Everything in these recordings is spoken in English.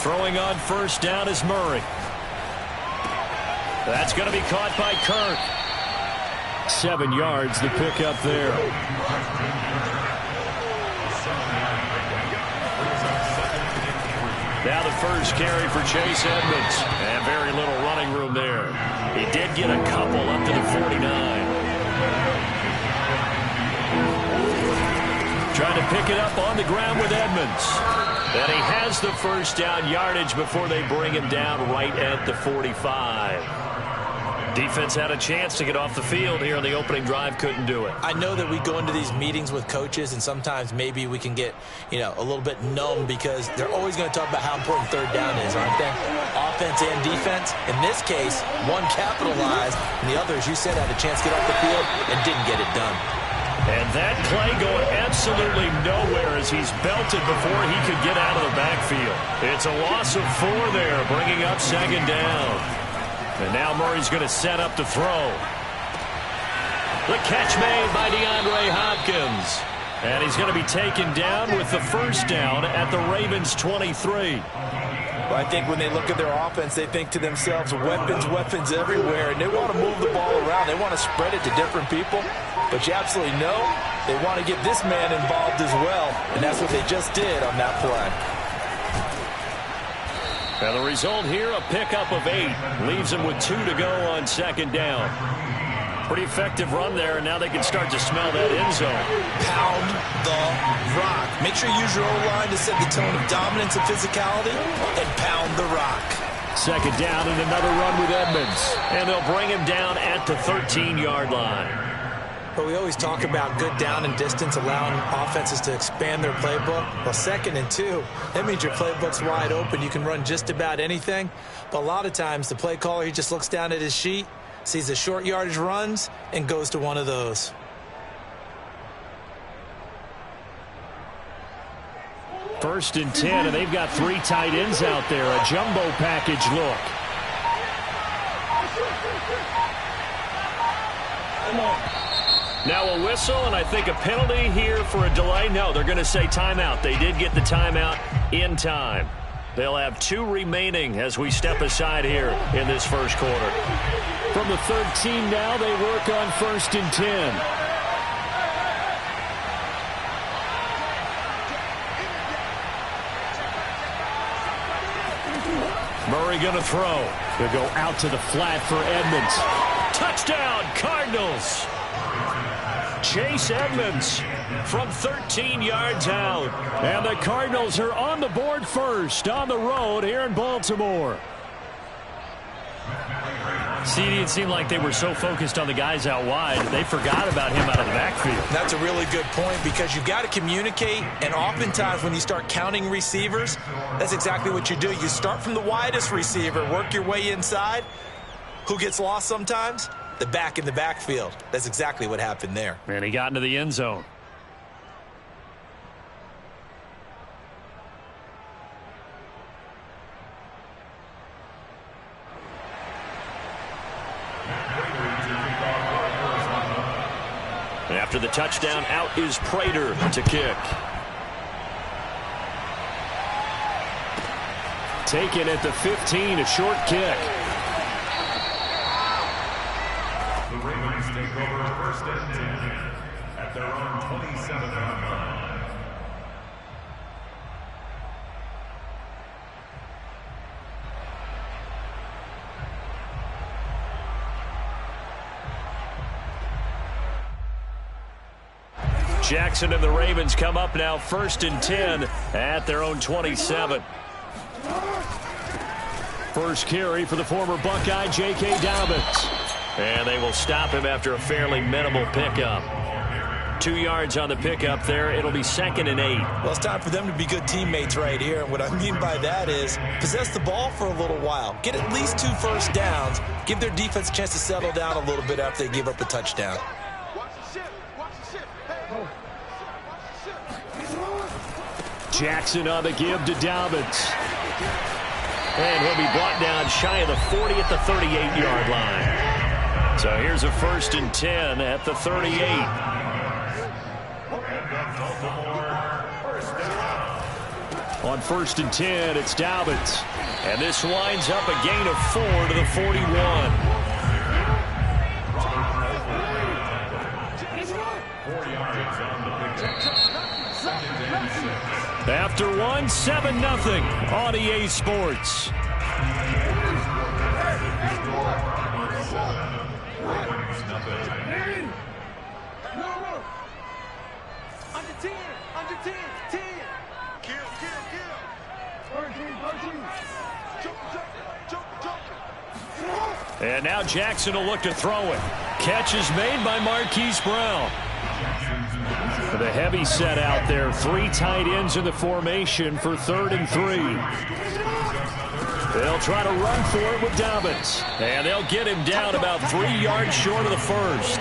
Throwing on first down is Murray. That's going to be caught by Kirk. 7 yards, the pickup there. Now the first carry for Chase Edmonds. And very little running room there. He did get a couple up to the 49. Trying to pick it up on the ground with Edmonds. And he has the first down yardage before they bring him down right at the 45. Defense had a chance to get off the field here on the opening drive, couldn't do it. I know that we go into these meetings with coaches, and sometimes maybe we can get, a little bit numb because they're always going to talk about how important third down is, aren't they? Offense and defense. In this case, one capitalized, and the other, as you said, had a chance to get off the field and didn't get it done. And that play going absolutely nowhere as he's belted before he could get out of the backfield. It's a loss of 4 there, bringing up second down. And now Murray's going to set up to throw. The catch made by DeAndre Hopkins. And he's going to be taken down with the first down at the Ravens' 23. Well, I think when they look at their offense, they think to themselves, weapons everywhere, and they want to move the ball around. They want to spread it to different people. But you absolutely know they want to get this man involved as well, and that's what they just did on that play. And the result here, a pickup of 8. Leaves them with 2 to go on second down. Pretty effective run there, and now they can start to smell that end zone. Pound the rock. Make sure you use your O-line to set the tone of dominance and physicality, and pound the rock. Second down and another run with Edmonds. And they'll bring him down at the 13-yard line. But we always talk about good down and distance, allowing offenses to expand their playbook. Well, 2nd and 2, that means your playbook's wide open. You can run just about anything. But a lot of times, the play caller, he just looks down at his sheet, sees the short yardage runs, and goes to one of those. First and 10, and they've got 3 tight ends out there. A jumbo package look. Now a whistle, and I think a penalty here for a delay. No, they're going to say timeout. They did get the timeout in time. They'll have 2 remaining as we step aside here in this first quarter. From the 13 now, they work on first and 10. Murray going to throw. They'll go out to the flat for Edmonds. Touchdown, Cardinals. Chase Edmonds from 13 yards out. And the Cardinals are on the board first on the road here in Baltimore. CD, it seemed like they were so focused on the guys out wide, they forgot about him out of the backfield. That's a really good point because you've got to communicate, and oftentimes when you start counting receivers, that's exactly what you do. You start from the widest receiver, work your way inside. Who gets lost sometimes? The back in the backfield. That's exactly what happened there. And he got into the end zone. And after the touchdown, out is Prater to kick. Taken at the 15, a short kick. The Ravens take over first and 10 at their own 27-yard line. Jackson and the Ravens come up now first and 10 at their own 27. First carry for the former Buckeye, J.K. Dobbins. And they will stop him after a fairly minimal pickup. 2 yards on the pickup there. It'll be 2nd and 8. Well, it's time for them to be good teammates right here. And what I mean by that is possess the ball for a little while. Get at least 2 first downs. Give their defense a chance to settle down a little bit after they give up a touchdown. Jackson on the give to Dobbins. And he'll be brought down shy of the 40 at the 38-yard line. So here's a first and 10 at the 38. On 1st and 10, it's Dobbins. And this winds up a gain of 4 to the 41. 4 yards on the pickup. Second and 6. After one, 7-0 on EA Sports. Under 10, under 10, 10. Kill. Jump. And now Jackson will look to throw it. Catch is made by Marquise Brown. The heavy set out there. 3 tight ends in the formation for 3rd and 3. They'll try to run for it with Dobbins. And they'll get him down about 3 yards short of the first.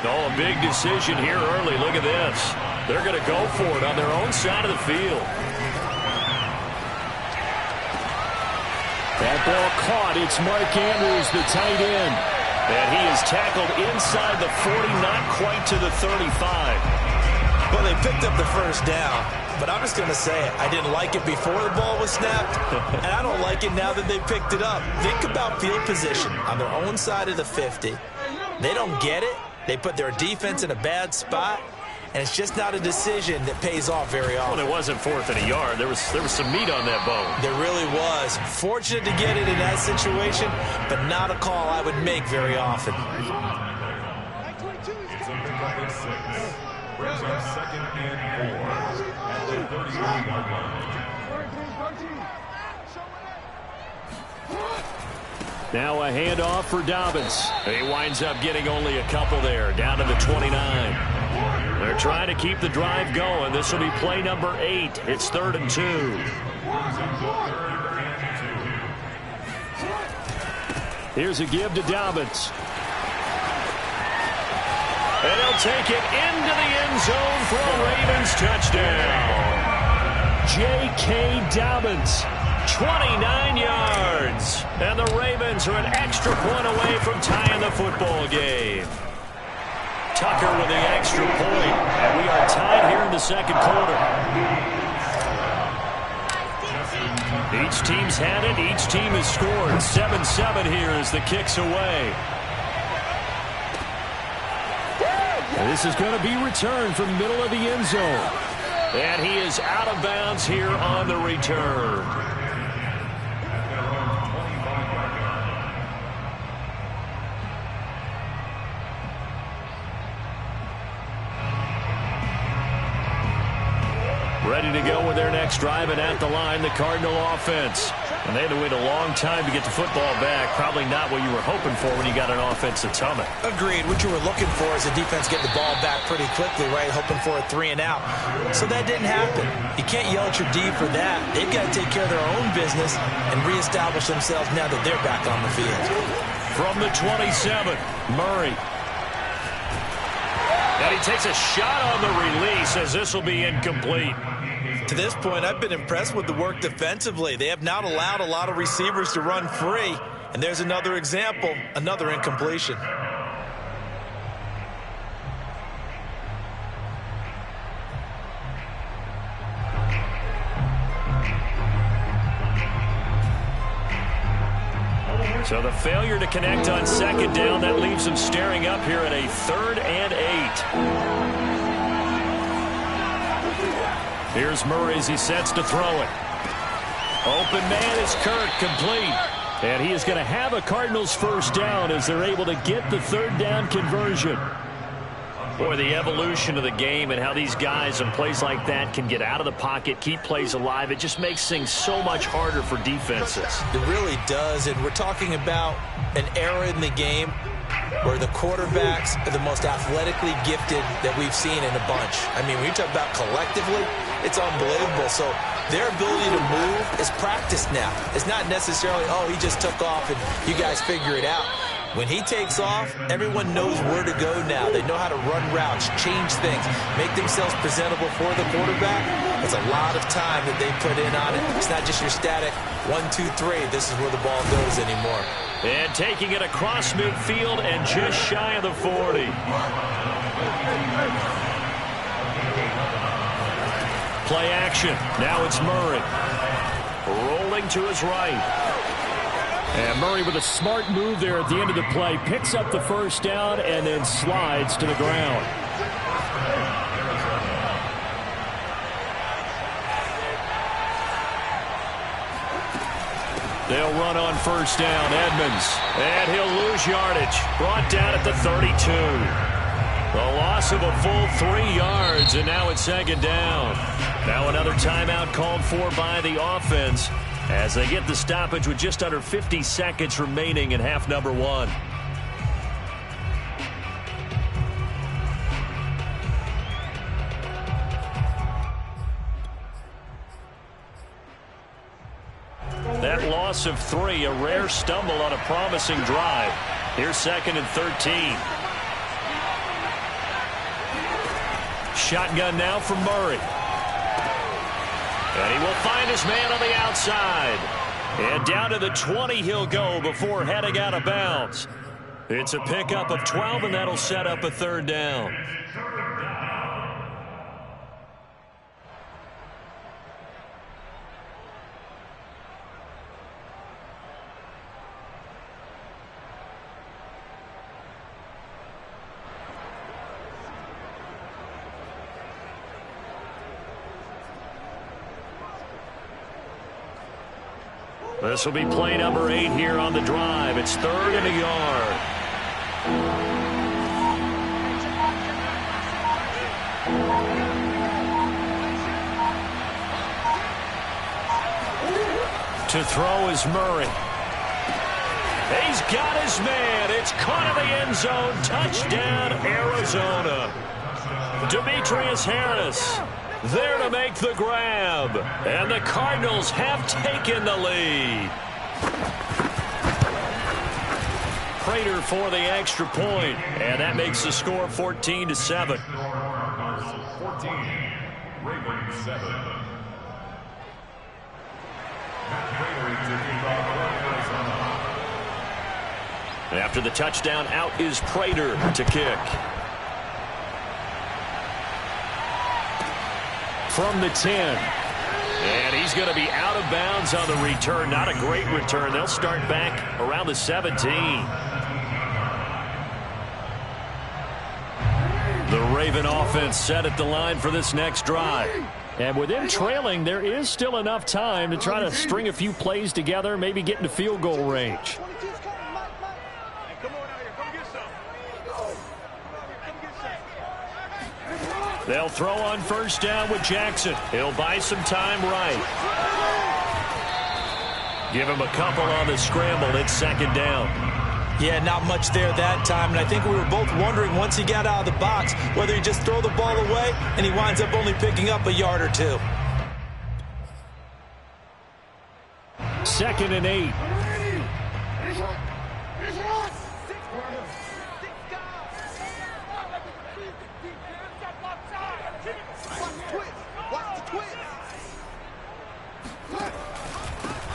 Oh, a big decision here early. Look at this. They're going to go for it on their own side of the field. That ball caught. It's Mark Andrews, the tight end. And he is tackled inside the 40, not quite to the 35. Well, they picked up the first down, but I'm just going to say it. I didn't like it before the ball was snapped, and I don't like it now that they picked it up. Think about field position on their own side of the 50. They don't get it. They put their defense in a bad spot, and it's just not a decision that pays off very often. Well, it wasn't 4th and a yard. There was some meat on that bone. There really was. Fortunate to get it in that situation, but not a call I would make very often. It's a pickup of 6. Brings up 2nd and 4 at the 31-yard line. Now a handoff for Dobbins. He winds up getting only a couple there, down to the 29. They're trying to keep the drive going. This will be play number 8. It's 3rd and 2. Here's a give to Dobbins. And he'll take it into the end zone for a Ravens touchdown. J.K. Dobbins, 29 yards. And the Ravens are an extra point away from tying the football game. Tucker with the extra point. And we are tied here in the second quarter. Each team's had it. Each team has scored. 7-7 here as the kick's away. This is going to be returned from middle of the end zone. And he is out of bounds here on the return. Ready to go with their next drive, and at the line, the Cardinal offense. And they had to wait a long time to get the football back. Probably not what you were hoping for when you got an offense that's humming. Agreed. What you were looking for is the defense get the ball back pretty quickly, right? Hoping for a 3 and out. So that didn't happen. You can't yell at your D for that. They've got to take care of their own business and reestablish themselves now that they're back on the field. From the 27, Murray. And he takes a shot on the release as this will be incomplete. To this point, I've been impressed with the work defensively. They have not allowed a lot of receivers to run free. And there's another example, another incompletion. So the failure to connect on second down, that leaves them staring up here at a 3rd and 8. Here's Murray as he sets to throw it. Open man is Kirk, complete. And he is going to have a Cardinals first down as they're able to get the 3rd down conversion. Boy, the evolution of the game and how these guys in plays like that can get out of the pocket, keep plays alive, it just makes things so much harder for defenses. It really does, and we're talking about an era in the game where the quarterbacks are the most athletically gifted that we've seen in a bunch. I mean, when you talk about collectively, it's unbelievable. So their ability to move is practiced now. It's not necessarily, oh, he just took off and you guys figure it out. When he takes off, everyone knows where to go now. They know how to run routes, change things, make themselves presentable for the quarterback. It's a lot of time that they put in on it. It's not just your static 1, 2, 3. This is where the ball goes anymore. And taking it across midfield and just shy of the 40. Play action. Now it's Murray. Rolling to his right. And Murray with a smart move there at the end of the play. Picks up the first down and then slides to the ground. They'll run on first down. Edmonds. And he'll lose yardage. Brought down at the 32. A loss of a full 3 yards, and now it's second down. Now another timeout called for by the offense as they get the stoppage with just under 50 seconds remaining in half number 1. That loss of 3, a rare stumble on a promising drive. Here's second and 13. Shotgun now from Murray. And he will find his man on the outside. And down to the 20 he'll go before heading out of bounds. It's a pickup of 12, and that'll set up a third down. This will be play number 8 here on the drive. It's 3rd and a yard. To throw is Murray. He's got his man. It's caught in the end zone. Touchdown, Arizona. Demetrius Harris there to make the grab. And the Cardinals have taken the lead. Prater for the extra point, and that makes the score 14-7. 14, Ravens 7. After the touchdown, out is Prater to kick. From the 10. And he's going to be out of bounds on the return. Not a great return. They'll start back around the 17. The Raven offense set at the line for this next drive. And with them trailing, there is still enough time to try to string a few plays together, maybe get into field goal range. They'll throw on first down with Jackson. He'll buy some time right. Give him a couple on the scramble. It's second down. Yeah, not much there that time, and I think we were both wondering once he got out of the box whether he just throw the ball away and he winds up only picking up a yard or two. 2nd and 8.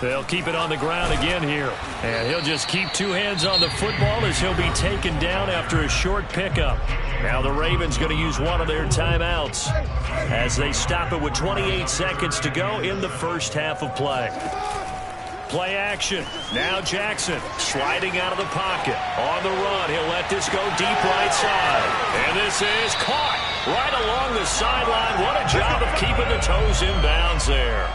They'll keep it on the ground again here. And he'll just keep 2 hands on the football as he'll be taken down after a short pickup. Now the Ravens going to use one of their timeouts as they stop it with 28 seconds to go in the first half of play. Play action. Now Jackson sliding out of the pocket. On the run, he'll let this go deep right side. And this is caught right along the sideline. What a job of keeping the toes in bounds there.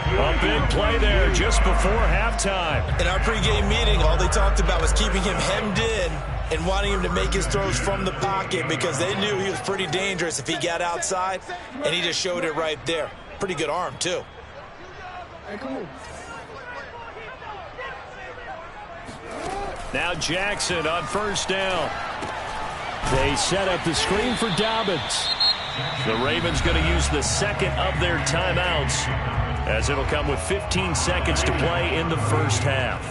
A big play there just before halftime. In our pregame meeting, all they talked about was keeping him hemmed in and wanting him to make his throws from the pocket because they knew he was pretty dangerous if he got outside, and he just showed it right there. Pretty good arm, too. Hey, come on. Now Jackson on first down. They set up the screen for Dobbins. The Ravens going to use the second of their timeouts as it'll come with 15 seconds to play in the first half.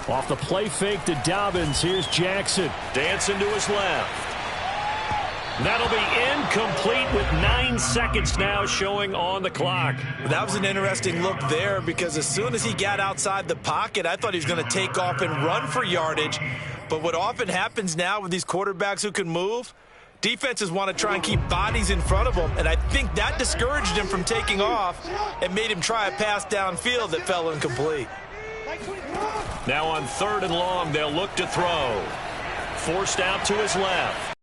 Off the play fake to Dobbins, here's Jackson. Dancing to his left. That'll be incomplete with 9 seconds now showing on the clock. That was an interesting look there because as soon as he got outside the pocket, I thought he was going to take off and run for yardage. But what often happens now with these quarterbacks who can move, defenses want to try and keep bodies in front of them, and I think that discouraged him from taking off and made him try a pass downfield that fell incomplete. Now on 3rd and long, they'll look to throw. Forced out to his left.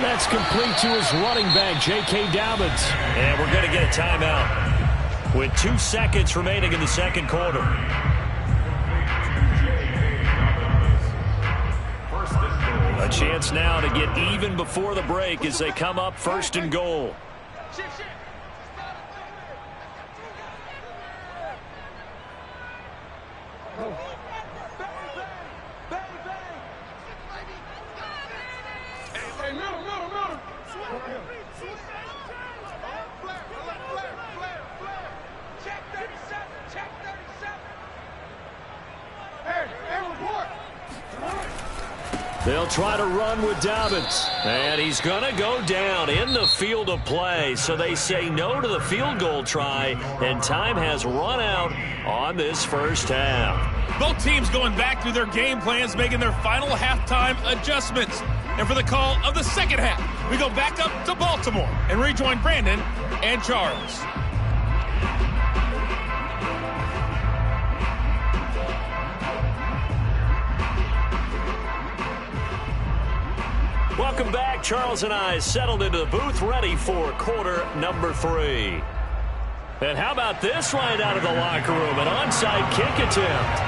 That's complete to his running back, J.K. Dobbins. And we're going to get a timeout with 2 seconds remaining in the second quarter. A chance now to get even before the break as they come up 1st and goal. They'll try to run with Dobbins. And he's going to go down in the field of play. So they say no to the field goal try. And time has run out on this first half. Both teams going back through their game plans, making their final halftime adjustments. And for the call of the second half, we go back up to Baltimore and rejoin Brandon and Charles. Welcome back. Charles and I settled into the booth ready for quarter number 3. And how about this right out of the locker room? An onside kick attempt.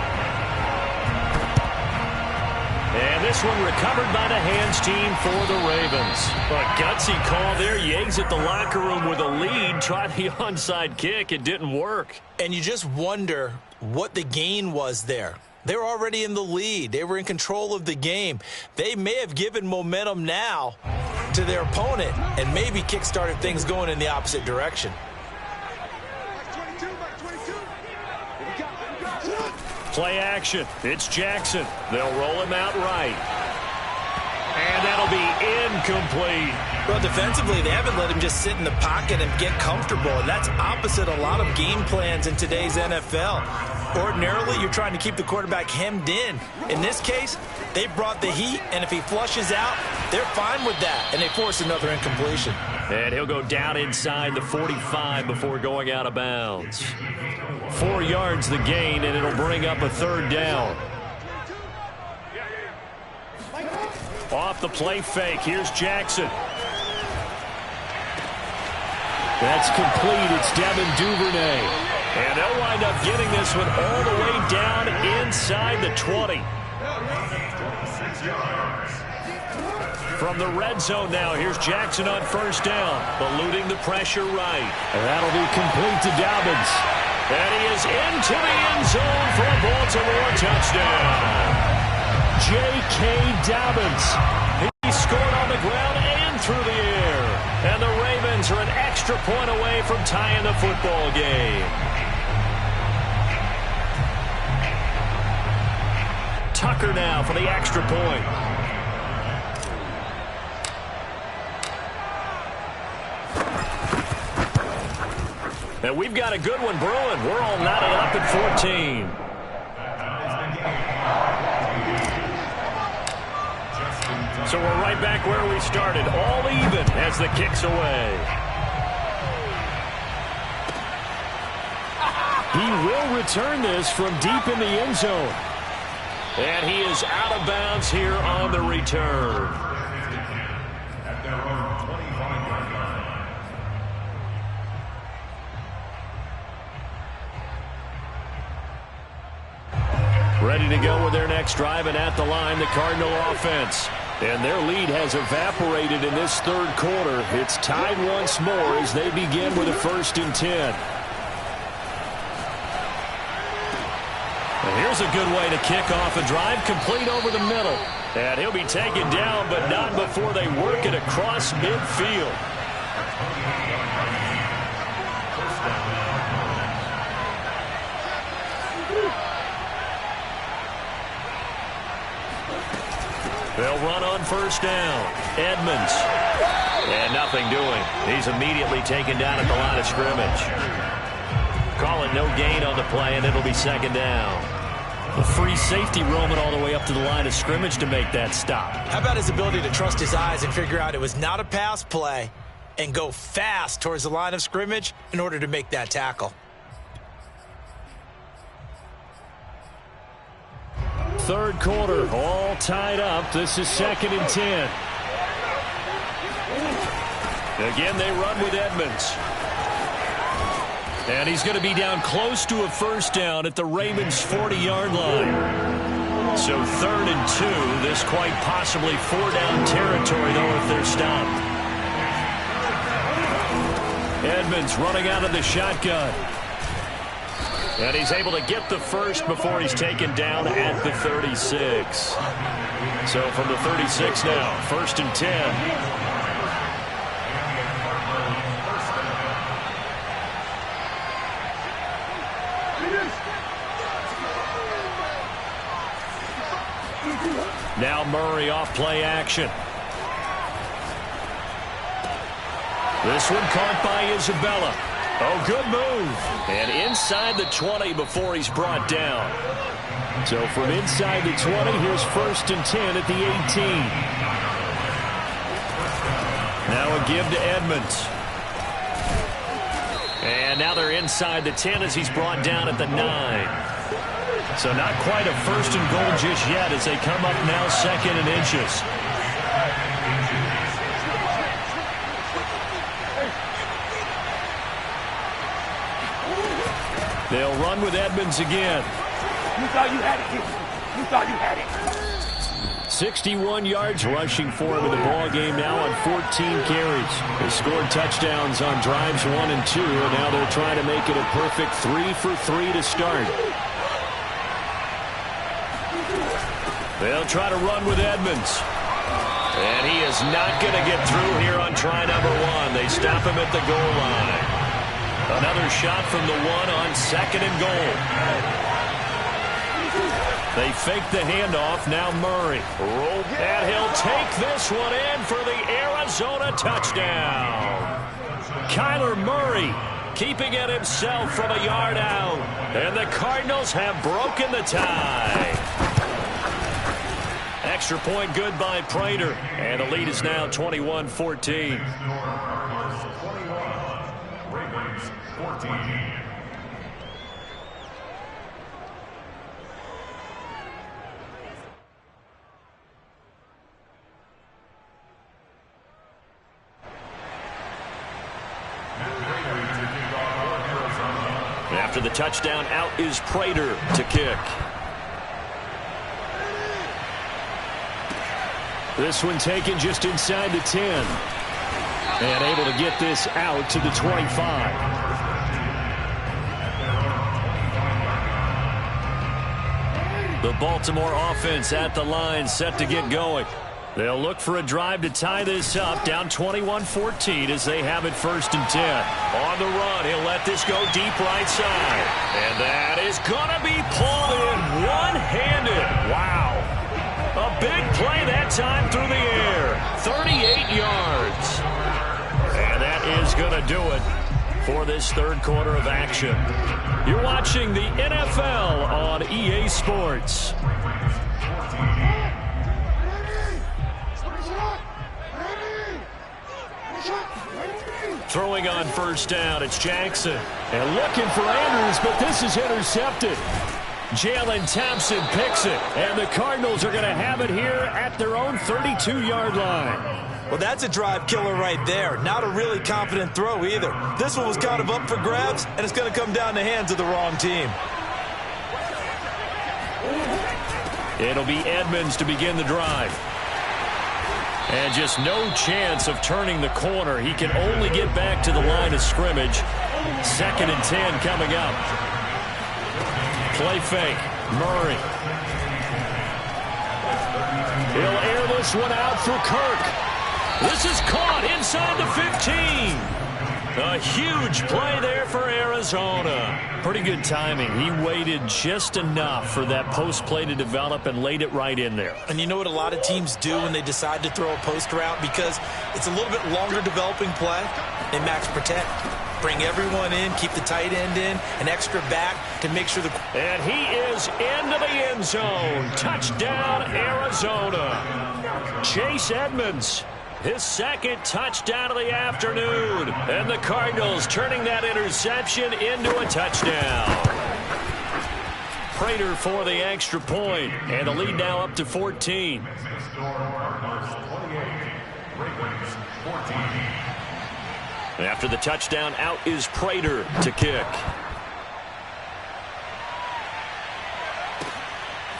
And this one recovered by the hands team for the Ravens. A gutsy call there. Yates at the locker room with a lead. Tried the onside kick. It didn't work. And you just wonder what the gain was there. They were already in the lead. They were in control of the game. They may have given momentum now to their opponent and maybe kick-started things going in the opposite direction. Play action. It's Jackson. They'll roll him out right. And that'll be incomplete. Well, defensively, they haven't let him just sit in the pocket and get comfortable, and that's opposite a lot of game plans in today's NFL. Ordinarily, you're trying to keep the quarterback hemmed in. In this case, they brought the heat, and if he flushes out, they're fine with that, and they force another incompletion. And he'll go down inside the 45 before going out of bounds. 4 yards the gain, and it'll bring up a 3rd down. Off the play fake, here's Jackson. That's complete. It's Devin Duvernay. And they'll wind up getting this one all the way down inside the 20. From the red zone now, here's Jackson on 1st down, eluding the pressure right. And that'll be complete to Dobbins. And he is into the end zone for a Baltimore touchdown. J.K. Dobbins. He scored on the ground and through the air. And the Ravens are an extra point away from tying the football game. Tucker now for the extra point. And we've got a good one brewing. We're all knotted up at 14. So we're right back where we started, all even as the kick's away. He will return this from deep in the end zone. And he is out of bounds here on the return. At their own 25-yard line. Ready to go with their next drive, and at the line, the Cardinal offense. And their lead has evaporated in this 3rd quarter. It's tied once more as they begin with a 1st and 10. And here's a good way to kick off a drive, complete over the middle. And he'll be taken down, but not before they work it across midfield. They'll run on first down. Edmonds. And nothing doing. He's immediately taken down at the line of scrimmage. Call it no gain on the play, and it'll be second down. A free safety roaming all the way up to the line of scrimmage to make that stop. How about his ability to trust his eyes and figure out it was not a pass play and go fast towards the line of scrimmage in order to make that tackle? Third quarter, all tied up. This is 2nd and 10. Again, they run with Edmonds. And he's going to be down close to a first down at the Ravens' 40-yard line. So 3rd and 2. This quite possibly 4-down territory, though, if they're stopped. Edmonds running out of the shotgun. And he's able to get the first before he's taken down at the 36. So from the 36 now, 1st and 10. Now Murray off play action. This one caught by Isabella. Oh, good move. And inside the 20 before he's brought down. So from inside the 20, here's 1st and 10 at the 18. Now a give to Edmonds. And now they're inside the 10 as he's brought down at the 9. So not quite a 1st and goal just yet as they come up now 2nd and inches. They'll run with Edmonds again. You thought you had it, kid. You thought you had it. 61 yards rushing for him in the ball game now on 14 carries. They scored touchdowns on drives 1 and 2, and now they're trying to make it a perfect 3 for 3 to start. They'll try to run with Edmonds. And he is not going to get through here on try number 1. They stop him at the goal line. Another shot from the 1 on 2nd and goal. They fake the handoff. Now Murray. And he'll take this one in for the Arizona touchdown. Kyler Murray keeping it himself from a yard out. And the Cardinals have broken the tie. Extra point good by Prater. And the lead is now 21-14. Ravens 14. After the touchdown, out is Prater to kick. This one taken just inside the 10. And able to get this out to the 25. The Baltimore offense at the line, set to get going. They'll look for a drive to tie this up, down 21-14 as they have it 1st and 10. On the run, he'll let this go deep right side. And that is going to be pulled in one-handed. Wow. A big play that time through the air. 38 yards. And that is going to do it for this 3rd quarter of action. You're watching the NFL on EA Sports. Throwing on first down, it's Jackson. And looking for Andrews, but this is intercepted. Jalen Thompson picks it, and the Cardinals are going to have it here at their own 32-yard line. Well, that's a drive killer right there. Not a really confident throw either. This one was kind of up for grabs, and it's going to come down the hands of the wrong team. It'll be Edmonds to begin the drive. And just no chance of turning the corner. He can only get back to the line of scrimmage. 2nd and 10 coming up. Play fake. Murray. He'll air this one out for Kirk. This is caught inside the 15. A huge play there for Arizona. Pretty good timing. He waited just enough for that post play to develop and laid it right in there. And you know what a lot of teams do when they decide to throw a post route? Because it's a little bit longer developing play. They max protect. Bring everyone in, keep the tight end in, an extra back to make sure the... And he is into the end zone. Touchdown, Arizona. Chase Edmonds, his second touchdown of the afternoon. And the Cardinals turning that interception into a touchdown. Prater for the extra point, and the lead now up to 14. After the touchdown, out is Prater to kick.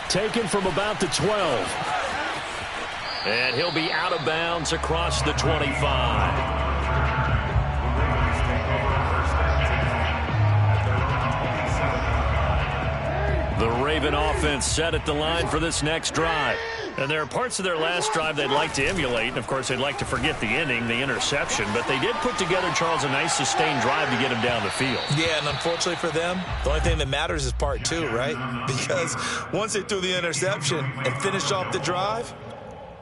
Taken from about the 12. And he'll be out of bounds across the 25. The Raven offense set at the line for this next drive. And there are parts of their last drive they'd like to emulate. And, of course, they'd like to forget the inning, the interception. But they did put together, Charles, a nice sustained drive to get him down the field. Yeah, and unfortunately for them, the only thing that matters is part two, right? Because once they threw the interception and finished off the drive,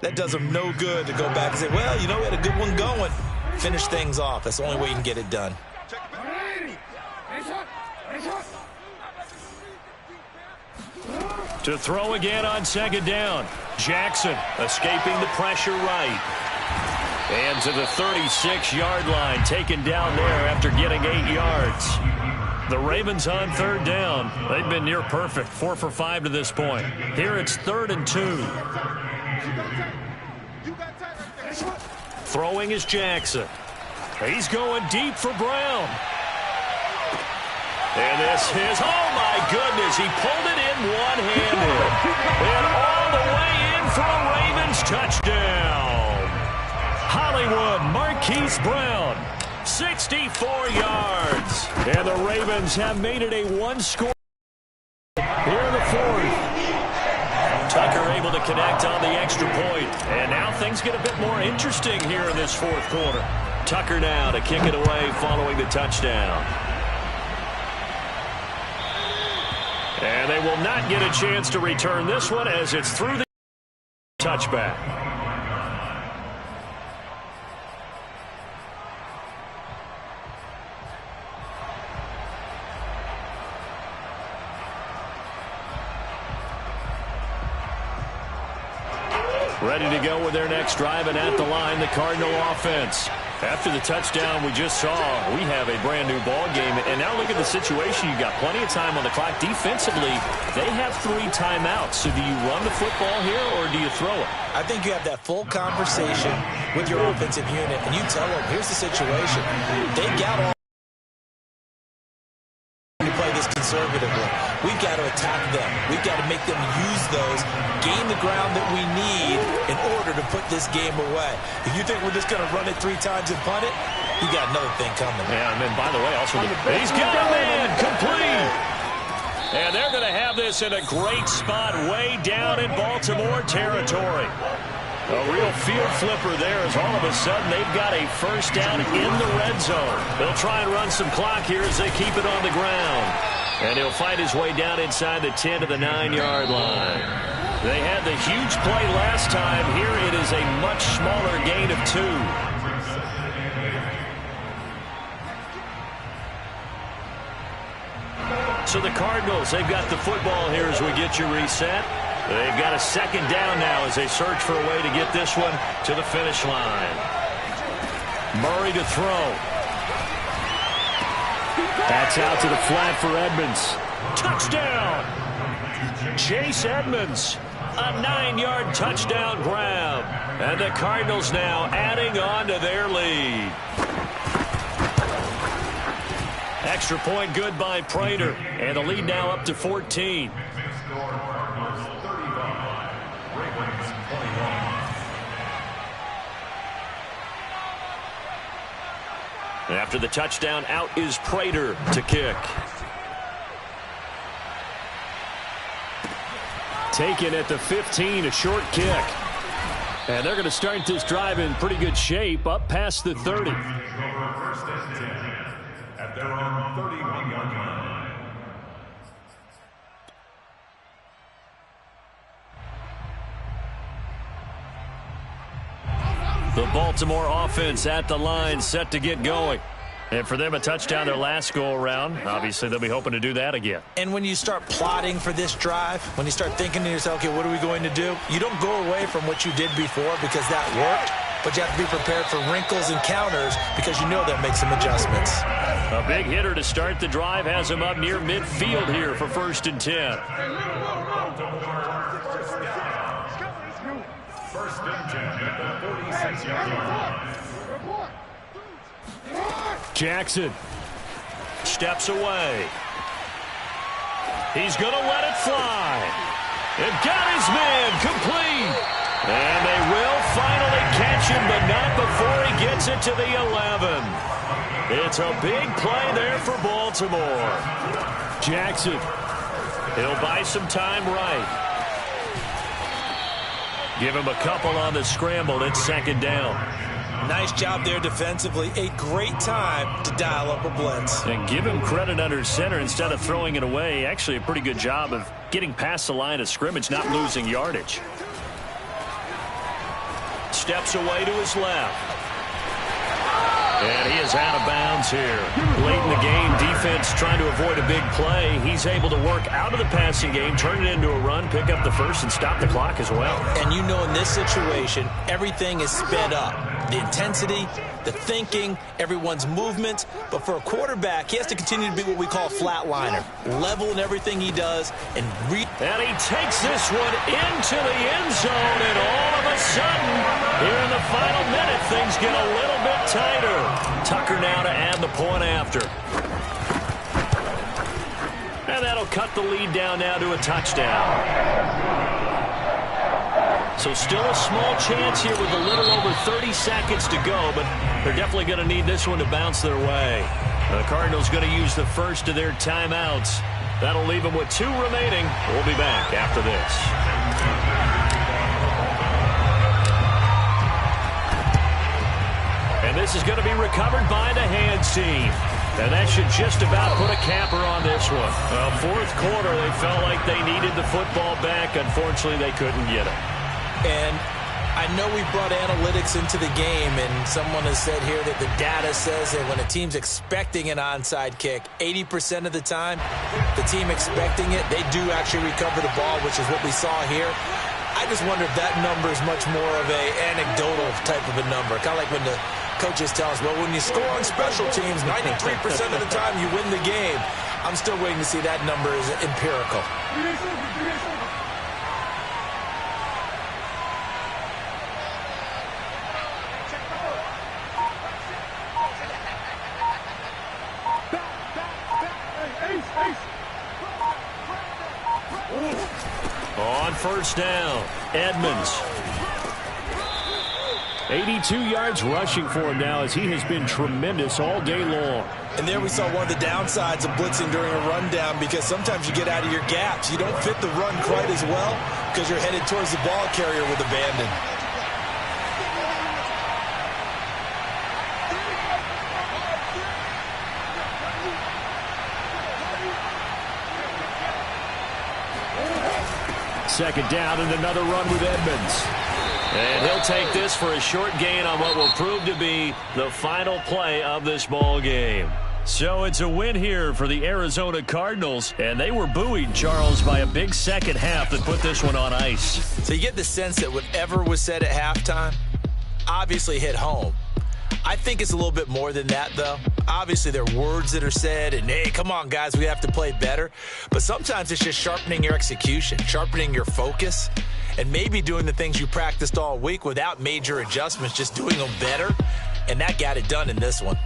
that does them no good to go back and say, well, you know, we had a good one going. Finish things off. That's the only way you can get it done. To throw again on second down. Jackson escaping the pressure right. And to the 36-yard line, taken down there after getting 8 yards. The Ravens on third down. They've been near perfect, 4 for 5 to this point. Here it's 3rd and 2. Throwing is Jackson. He's going deep for Brown. And this is, oh my goodness, he pulled it in one-handed. And all the way in for a Ravens touchdown. Hollywood Marquise Brown, 64 yards. And the Ravens have made it a one-score here in the 4th. Tucker able to connect on the extra point. And now things get a bit more interesting here in this 4th quarter. Tucker now to kick it away following the touchdown. And they will not get a chance to return this one as it's through the touchback. Ready to go with their next drive, and at the line, the Cardinal offense. After the touchdown we just saw, we have a brand new ball game. And now look at the situation. You've got plenty of time on the clock. Defensively, they have 3 timeouts. So do you run the football here or do you throw it? I think you have that full conversation with your offensive unit, and you tell them, here's the situation. They got all to play this conservatively. We've got to attack them. We've got to make them use those, gain the ground that we need in order to put this game away. If you think we're just going to run it 3 times and punt it, you got another thing coming. Yeah, and then, by the way, also, he's got a man complete. And they're going to have this in a great spot way down in Baltimore territory. A real field flipper there as all of a sudden they've got a first down in the red zone. They'll try and run some clock here as they keep it on the ground. And he'll find his way down inside the 10 to the 9-yard line. They had the huge play last time. Here it is a much smaller gain of 2. So the Cardinals, they've got the football here as we get you reset. They've got a second down now as they search for a way to get this one to the finish line. Murray to throw. That's out to the flat for Edmonds. Touchdown! Chase Edmonds, a 9-yard touchdown grab. And the Cardinals now adding on to their lead. Extra point good by Prater. And the lead now up to 14. After the touchdown, out is Prater to kick. Taken at the 15, a short kick. And they're going to start this drive in pretty good shape, up past the 30. first and 10 at their own 31-yard line. The Baltimore offense at the line, set to get going. And for them, a touchdown their last go-around. Obviously, they'll be hoping to do that again. And when you start plotting for this drive, when you start thinking to yourself, okay, what are we going to do? You don't go away from what you did before because that worked, but you have to be prepared for wrinkles and counters because you know they'll make some adjustments. A big hitter to start the drive has him up near midfield here for first and 10. First and 10 at the 46-yard line. Jackson steps away. He's going to let it fly. And got his man complete. And they will finally catch him, but not before he gets it to the 11. It's a big play there for Baltimore. Jackson, he'll buy some time right. Give him a couple on the scramble. It's second down. Nice job there defensively. A great time to dial up a blitz. And give him credit under center instead of throwing it away. Actually a pretty good job of getting past the line of scrimmage, not losing yardage. Steps away to his left. And he is out of bounds here. Late in the game, defense trying to avoid a big play. He's able to work out of the passing game, turn it into a run, pick up the first, and stop the clock as well. And you know in this situation, everything is sped up. The intensity, the thinking, everyone's movement. But for a quarterback, he has to continue to be what we call a flatliner. Level in everything he does. And he takes this one into the end zone. And all of a sudden, here in the final minute, things get a little bit tighter. Tucker now to add the point after. And that'll cut the lead down now to a touchdown. So still a small chance here with a little over 30 seconds to go, but they're definitely going to need this one to bounce their way. The Cardinals going to use the first of their timeouts. That'll leave them with 2 remaining. We'll be back after this. And this is going to be recovered by the hands team. And that should just about put a capper on this one. Well, fourth quarter, they felt like they needed the football back. Unfortunately, they couldn't get it. And I know we brought analytics into the game, and someone has said here that the data says that when a team's expecting an onside kick, 80% of the time, the team expecting it, they do actually recover the ball, which is what we saw here. I just wonder if that number is much more of a anecdotal type of a number. Kind of like when the coaches tell us, well, when you score on special teams, 93% of the time you win the game. I'm still waiting to see that number is empirical. On first down, Edmonds. 82 yards rushing for him now as he has been tremendous all day long. And there we saw one of the downsides of blitzing during a rundown because sometimes you get out of your gaps. You don't fit the run quite as well because you're headed towards the ball carrier with abandon. Second down and another run with Edmonds. And he'll take this for a short gain on what will prove to be the final play of this ball game. So it's a win here for the Arizona Cardinals, and they were buoyed, Charles, by a big second half that put this one on ice. So you get the sense that whatever was said at halftime obviously hit home. I think it's a little bit more than that, though. Obviously, there are words that are said, and, hey, come on, guys, we have to play better. But sometimes it's just sharpening your execution, sharpening your focus, and maybe doing the things you practiced all week without major adjustments, just doing them better. And that got it done in this one.